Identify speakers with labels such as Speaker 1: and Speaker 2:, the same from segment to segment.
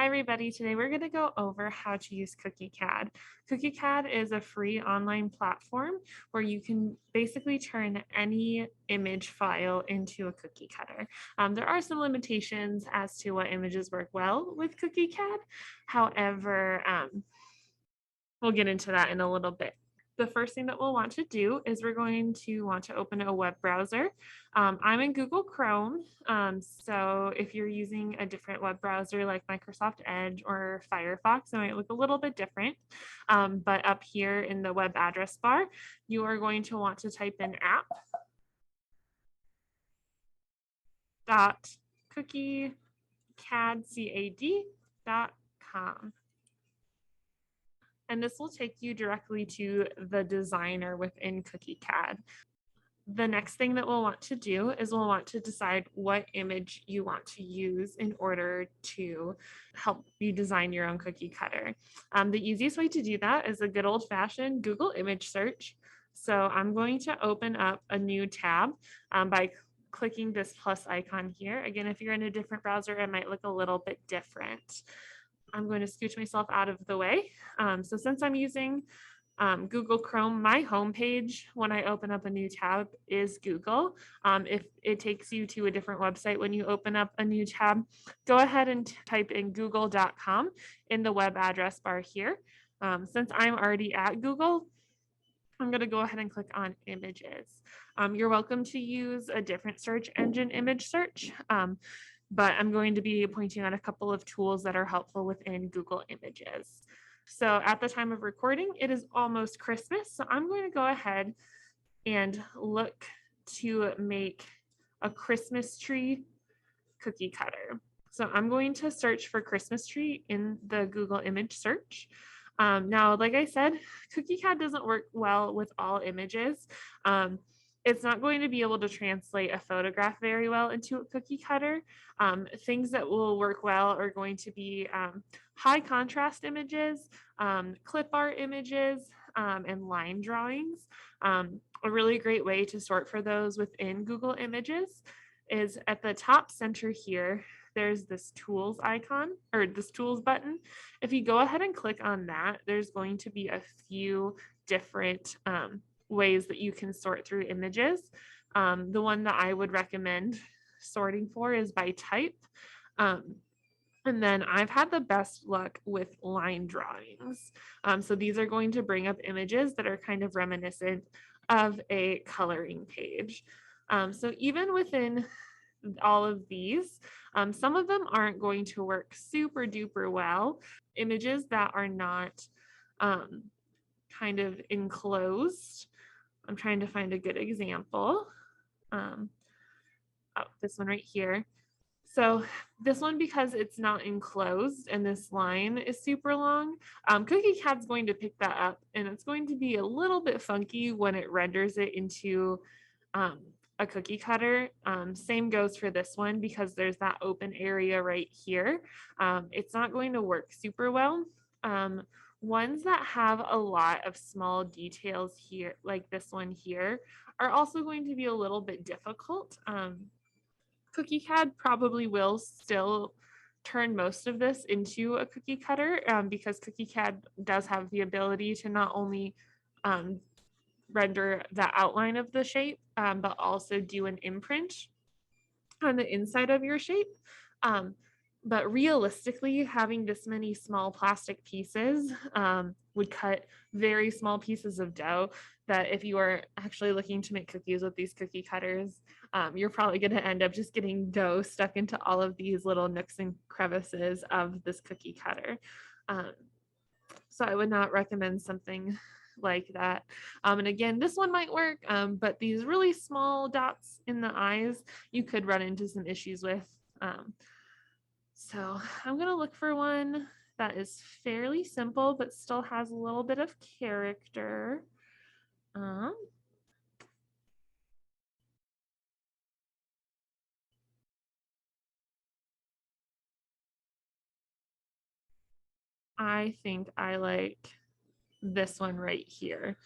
Speaker 1: Hi everybody, today we're going to go over how to use CookieCAD. CookieCAD is a free online platform where you can basically turn any image file into a cookie cutter. There are some limitations as to what images work well with CookieCAD. However, we'll get into that in a little bit. The first thing that we'll want to do is we're going to want to open a web browser. I'm in Google Chrome, so if you're using a different web browser like Microsoft Edge or Firefox, it might look a little bit different. But up here in the web address bar, you are going to want to type in app.cookiecad.com. And this will take you directly to the designer within CookieCAD. The next thing that we'll want to do is we'll want to decide what image you want to use in order to help you design your own cookie cutter. The easiest way to do that is a good old-fashioned Google image search. So I'm going to open up a new tab by clicking this plus icon here. Again, if you're in a different browser, it might look a little bit different. I'm going to scooch myself out of the way. So since I'm using Google Chrome, my homepage when I open up a new tab is Google. If it takes you to a different website when you open up a new tab, go ahead and type in google.com in the web address bar here. Since I'm already at Google, I'm going to go ahead and click on images. You're welcome to use a different search engine image search, but I'm going to be pointing out a couple of tools that are helpful within Google Images. So at the time of recording, it is almost Christmas. So I'm going to go ahead and look to make a Christmas tree cookie cutter. So I'm going to search for Christmas tree in the Google image search. Now, like I said, CookieCAD doesn't work well with all images. It's not going to be able to translate a photograph very well into a cookie cutter. Things that will work well are going to be high contrast images, clip art images, and line drawings. A really great way to sort for those within Google Images is at the top center here, there's this tools icon or this tools button. If you go ahead and click on that, there's going to be a few different ways that you can sort through images. The one that I would recommend sorting for is by type. And then I've had the best luck with line drawings. So these are going to bring up images that are kind of reminiscent of a coloring page. So even within all of these, some of them aren't going to work super duper well. Images that are not kind of enclosed. I'm trying to find a good example. This one right here. So this one, because it's not enclosed and this line is super long, CookieCAD's going to pick that up and it's going to be a little bit funky when it renders it into a cookie cutter. Same goes for this one because there's that open area right here. It's not going to work super well. Ones that have a lot of small details here, like this one here, are also going to be a little bit difficult. CookieCAD probably will still turn most of this into a cookie cutter because CookieCAD does have the ability to not only render the outline of the shape, but also do an imprint on the inside of your shape. But realistically, having this many small plastic pieces would cut very small pieces of dough that if you are actually looking to make cookies with these cookie cutters, you're probably going to end up just getting dough stuck into all of these little nooks and crevices of this cookie cutter. So I would not recommend something like that. And again, this one might work, but these really small dots in the eyes, you could run into some issues with. So I'm going to look for one that is fairly simple, but still has a little bit of character. I think I like this one right here.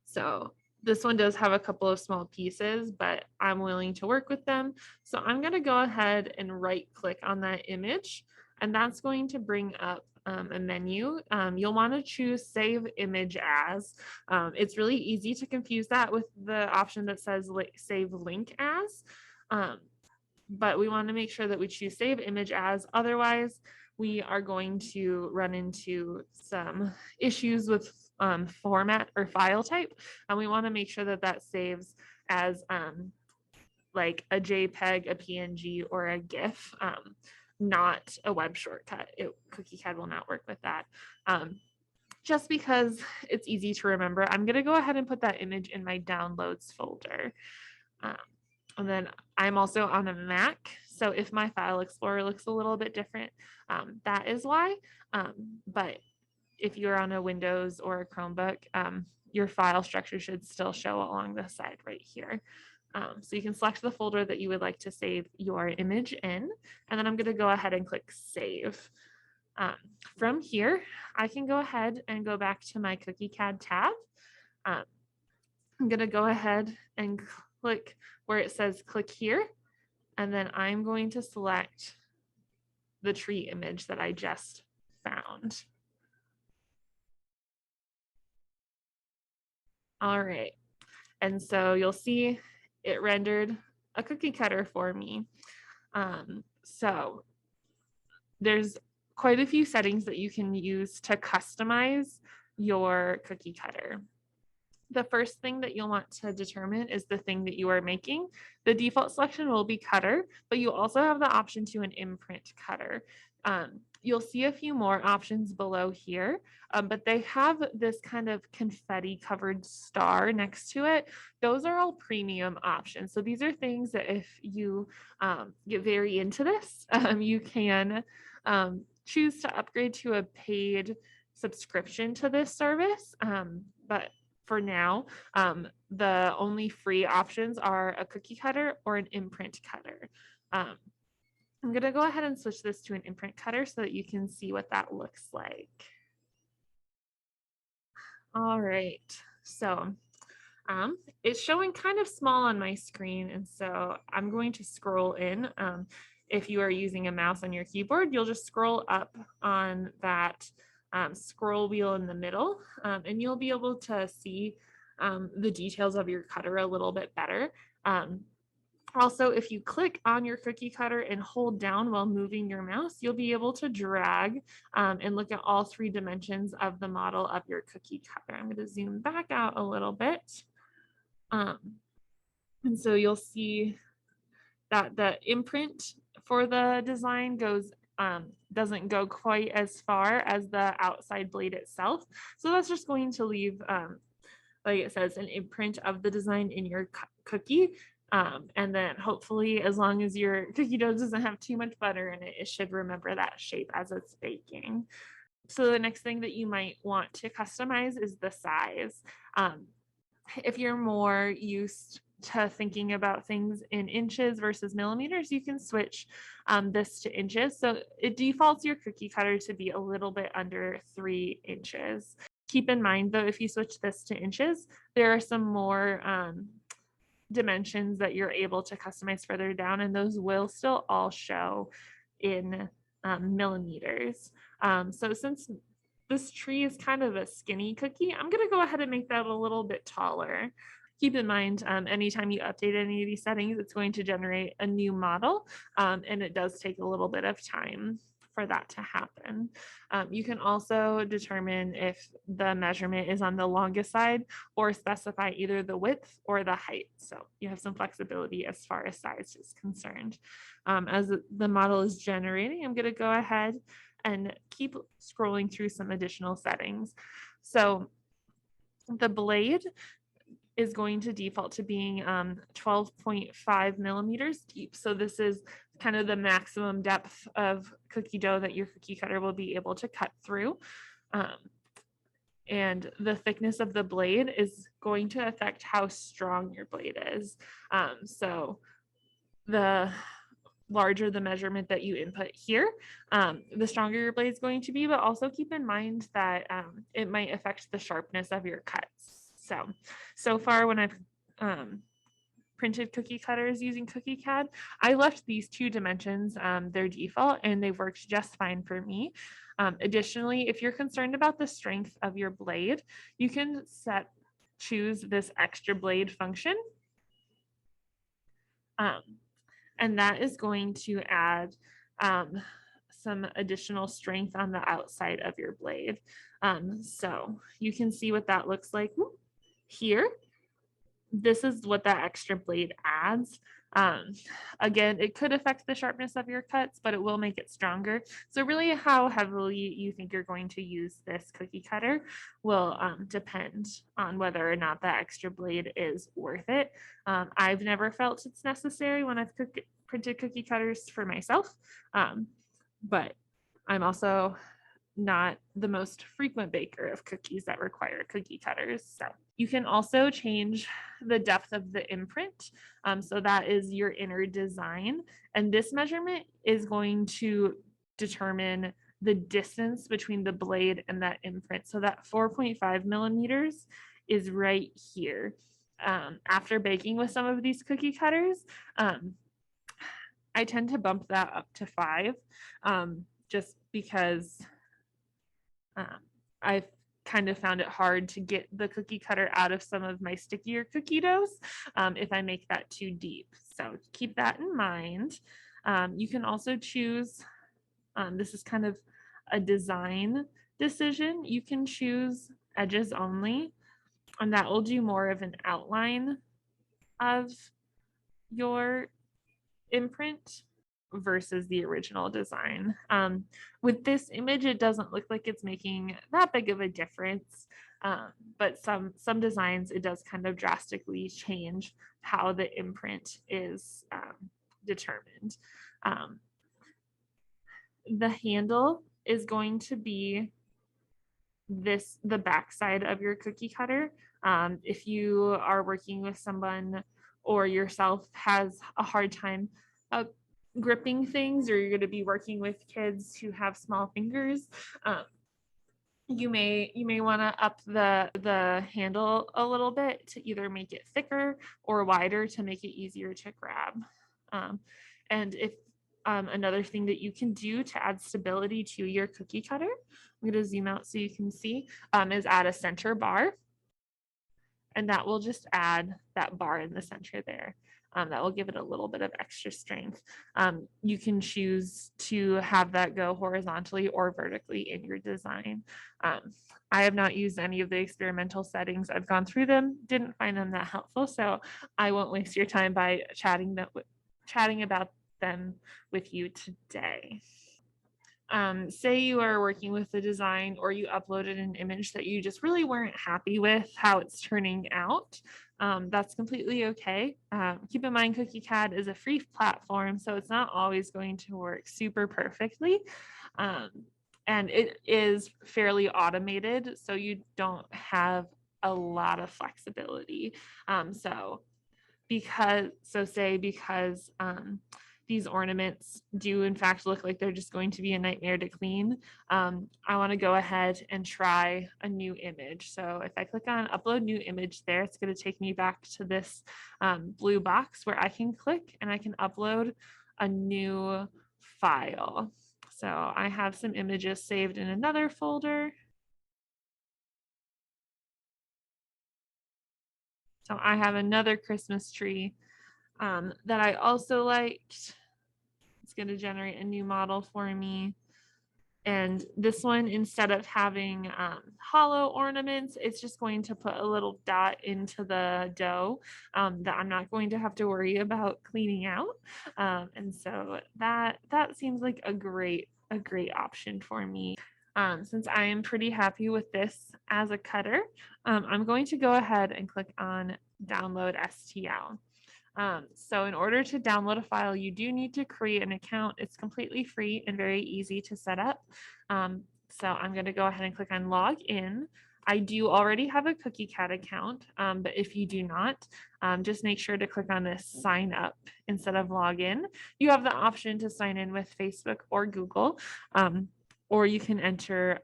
Speaker 1: So This one does have a couple of small pieces, but I'm willing to work with them. So I'm going to go ahead and right click on that image, and that's going to bring up a menu. You'll want to choose Save Image As. It's really easy to confuse that with the option that says Save Link As. But we want to make sure that we choose Save Image As. Otherwise, we are going to run into some issues with format or file type, and we want to make sure that that saves as like a JPEG, a PNG, or a GIF, not a web shortcut. CookieCAD will not work with that. Just because it's easy to remember, I'm going to go ahead and put that image in my downloads folder. And then I'm also on a Mac, so if my file explorer looks a little bit different, that is why. But if you're on a Windows or a Chromebook, your file structure should still show along the side right here. So you can select the folder that you would like to save your image in, and then I'm going to go ahead and click Save. From here, I can go ahead and go back to my CookieCAD tab. I'm going to go ahead and click where it says click here, and then I'm going to select the tree image that I just found. All right, and so you'll see it rendered a cookie cutter for me. So there's quite a few settings that you can use to customize your cookie cutter. The first thing that you'll want to determine is the thing that you are making. The default selection will be cutter, but you also have the option to an imprint cutter. You'll see a few more options below here, but they have this kind of confetti covered star next to it. Those are all premium options. So these are things that if you get very into this, you can choose to upgrade to a paid subscription to this service. But for now, the only free options are a cookie cutter or an imprint cutter. I'm going to go ahead and switch this to an imprint cutter so that you can see what that looks like. All right, so it's showing kind of small on my screen, and so I'm going to scroll in. If you are using a mouse on your keyboard, you'll just scroll up on that scroll wheel in the middle, and you'll be able to see the details of your cutter a little bit better. Also, if you click on your cookie cutter and hold down while moving your mouse, you'll be able to drag and look at all 3 dimensions of the model of your cookie cutter. I'm going to zoom back out a little bit. And so you'll see that the imprint for the design doesn't go quite as far as the outside blade itself. So that's just going to leave, like it says, an imprint of the design in your cookie. And then hopefully, as long as your cookie dough doesn't have too much butter in it, it should remember that shape as it's baking. So the next thing that you might want to customize is the size. If you're more used to thinking about things in inches versus millimeters, you can switch this to inches. So it defaults your cookie cutter to be a little bit under 3 inches. Keep in mind, though, if you switch this to inches, there are some more dimensions that you're able to customize further down, and those will still all show in millimeters. So since this tree is kind of a skinny cookie, I'm going to go ahead and make that a little bit taller. Keep in mind, anytime you update any of these settings, it's going to generate a new model, and it does take a little bit of time for that to happen. You can also determine if the measurement is on the longest side or specify either the width or the height. So you have some flexibility as far as size is concerned. As the model is generating, I'm going to go ahead and keep scrolling through some additional settings. So the blade is going to default to being 12.5 millimeters deep. So this is kind of the maximum depth of cookie dough that your cookie cutter will be able to cut through. And the thickness of the blade is going to affect how strong your blade is. So the larger the measurement that you input here, the stronger your blade is going to be, but also keep in mind that it might affect the sharpness of your cuts. So far when I've printed cookie cutters using CookieCAD, I left these 2 dimensions their default, and they worked just fine for me. Additionally, if you're concerned about the strength of your blade, you can choose this extra blade function. And that is going to add some additional strength on the outside of your blade. So you can see what that looks like here. This is what that extra blade adds. Again, it could affect the sharpness of your cuts, but it will make it stronger. So really how heavily you think you're going to use this cookie cutter will depend on whether or not that extra blade is worth it. I've never felt it's necessary when I've printed cookie cutters for myself, but I'm also not the most frequent baker of cookies that require cookie cutters. So you can also change the depth of the imprint. So that is your inner design. And this measurement is going to determine the distance between the blade and that imprint. So that 4.5 millimeters is right here. After baking with some of these cookie cutters, I tend to bump that up to 5, just because I've kind of found it hard to get the cookie cutter out of some of my stickier cookie doughs if I make that too deep. So keep that in mind. You can also choose, this is kind of a design decision. You can choose edges only, and that will do more of an outline of your imprint versus the original design. With this image, it doesn't look like it's making that big of a difference, but some designs, it does kind of drastically change how the imprint is determined. The handle is going to be the back side of your cookie cutter. If you are working with someone or yourself has a hard time gripping things, or you're going to be working with kids who have small fingers, you may want to up the handle a little bit to either make it thicker or wider to make it easier to grab. And if another thing that you can do to add stability to your cookie cutter, I'm going to zoom out so you can see, is add a center bar. And that will just add that bar in the center there. That will give it a little bit of extra strength. You can choose to have that go horizontally or vertically in your design. I have not used any of the experimental settings. I've gone through them, didn't find them that helpful, so I won't waste your time by chatting about them with you today. Say you are working with the design, or you uploaded an image that you just really weren't happy with how it's turning out. That's completely okay. Keep in mind, CookieCAD is a free platform, so it's not always going to work super perfectly. And it is fairly automated, so you don't have a lot of flexibility. Say because these ornaments do in fact look like they're just going to be a nightmare to clean, I want to go ahead and try a new image. So if I click on upload new image there, it's going to take me back to this blue box where I can click and I can upload a new file. So I have some images saved in another folder. So I have another Christmas tree that I also liked. It's going to generate a new model for me. And this one, instead of having hollow ornaments, it's just going to put a little dot into the dough that I'm not going to have to worry about cleaning out. And so that seems like a great option for me. Since I am pretty happy with this as a cutter, I'm going to go ahead and click on download STL. So in order to download a file, you do need to create an account. It's completely free and very easy to set up. So I'm going to go ahead and click on log in. I do already have a CookieCAD account, but if you do not, just make sure to click on this sign up instead of log in. You have the option to sign in with Facebook or Google, or you can enter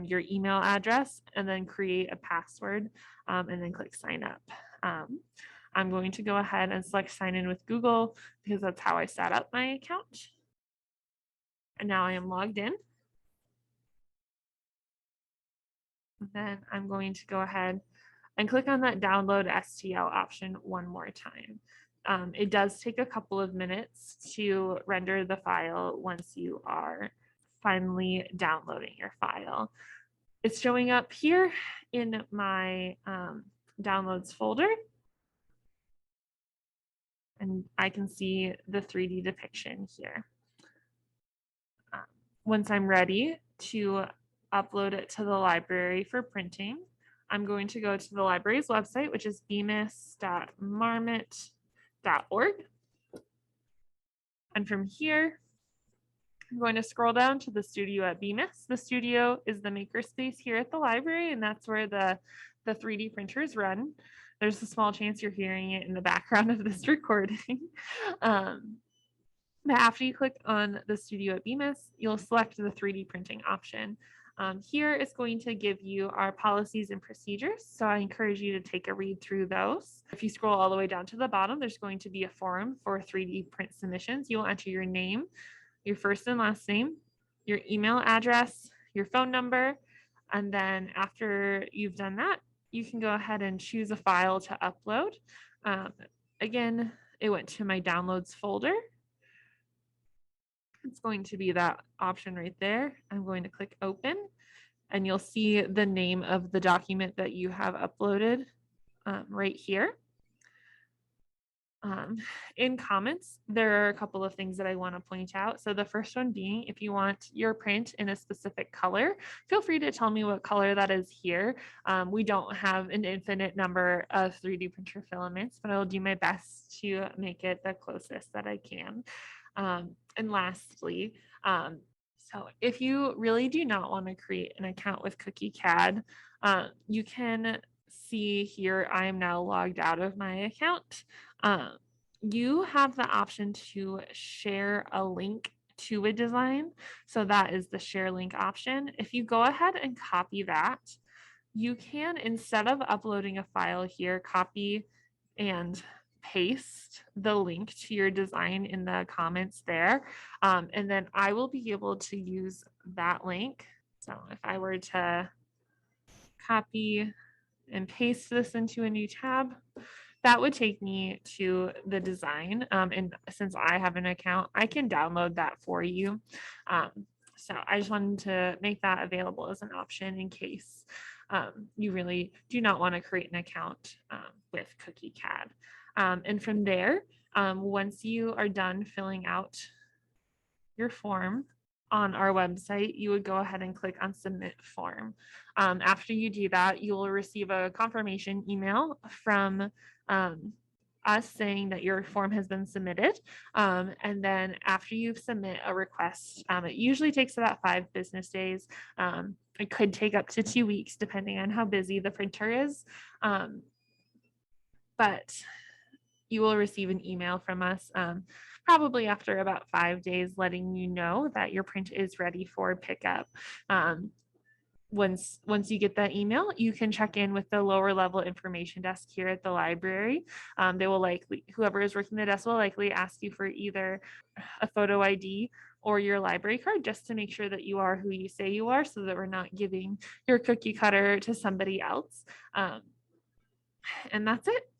Speaker 1: your email address and then create a password and then click sign up. I'm going to go ahead and select sign in with Google because that's how I set up my account. And now I am logged in. Then I'm going to go ahead and click on that download STL option one more time. It does take a couple of minutes to render the file once you are finally downloading your file. It's showing up here in my downloads folder. And I can see the 3D depiction here. Once I'm ready to upload it to the library for printing, I'm going to go to the library's website, which is bemis.marmot.org. And from here, I'm going to scroll down to the studio at Bemis. The studio is the makerspace here at the library, and that's where the 3D printers run. There's a small chance you're hearing it in the background of this recording. But after you click on the studio at Bemis, you'll select the 3D printing option. Here it's going to give you our policies and procedures. So I encourage you to take a read through those. If you scroll all the way down to the bottom, there's going to be a form for 3D print submissions. You will enter your name, your first and last name, your email address, your phone number, and then after you've done that, you can go ahead and choose a file to upload. Again, it went to my downloads folder. It's going to be that option right there. I'm going to click open and you'll see the name of the document that you have uploaded right here. In comments, there are a couple of things that I want to point out. So the first one being, if you want your print in a specific color, feel free to tell me what color that is here. We don't have an infinite number of 3D printer filaments, but I'll do my best to make it the closest that I can. And lastly, so if you really do not want to create an account with CookieCAD, you can see here I am now logged out of my account. You have the option to share a link to a design. So that is the share link option. If you go ahead and copy that, you can, instead of uploading a file here, copy and paste the link to your design in the comments there. And then I will be able to use that link. So if I were to copy and paste this into a new tab, that would take me to the design. And since I have an account, I can download that for you. So I just wanted to make that available as an option in case you really do not want to create an account with CookieCAD. And from there, once you are done filling out your form on our website, you would go ahead and click on submit form. After you do that, you will receive a confirmation email from us saying that your form has been submitted. And then after you submit a request, it usually takes about 5 business days. It could take up to 2 weeks depending on how busy the printer is. But you will receive an email from us probably after about 5 days letting you know that your print is ready for pickup. Once you get that email, you can check in with the lower level information desk here at the library. They will likely, whoever is working the desk will likely ask you for either a photo ID or your library card just to make sure that you are who you say you are so that we're not giving your cookie cutter to somebody else. And that's it.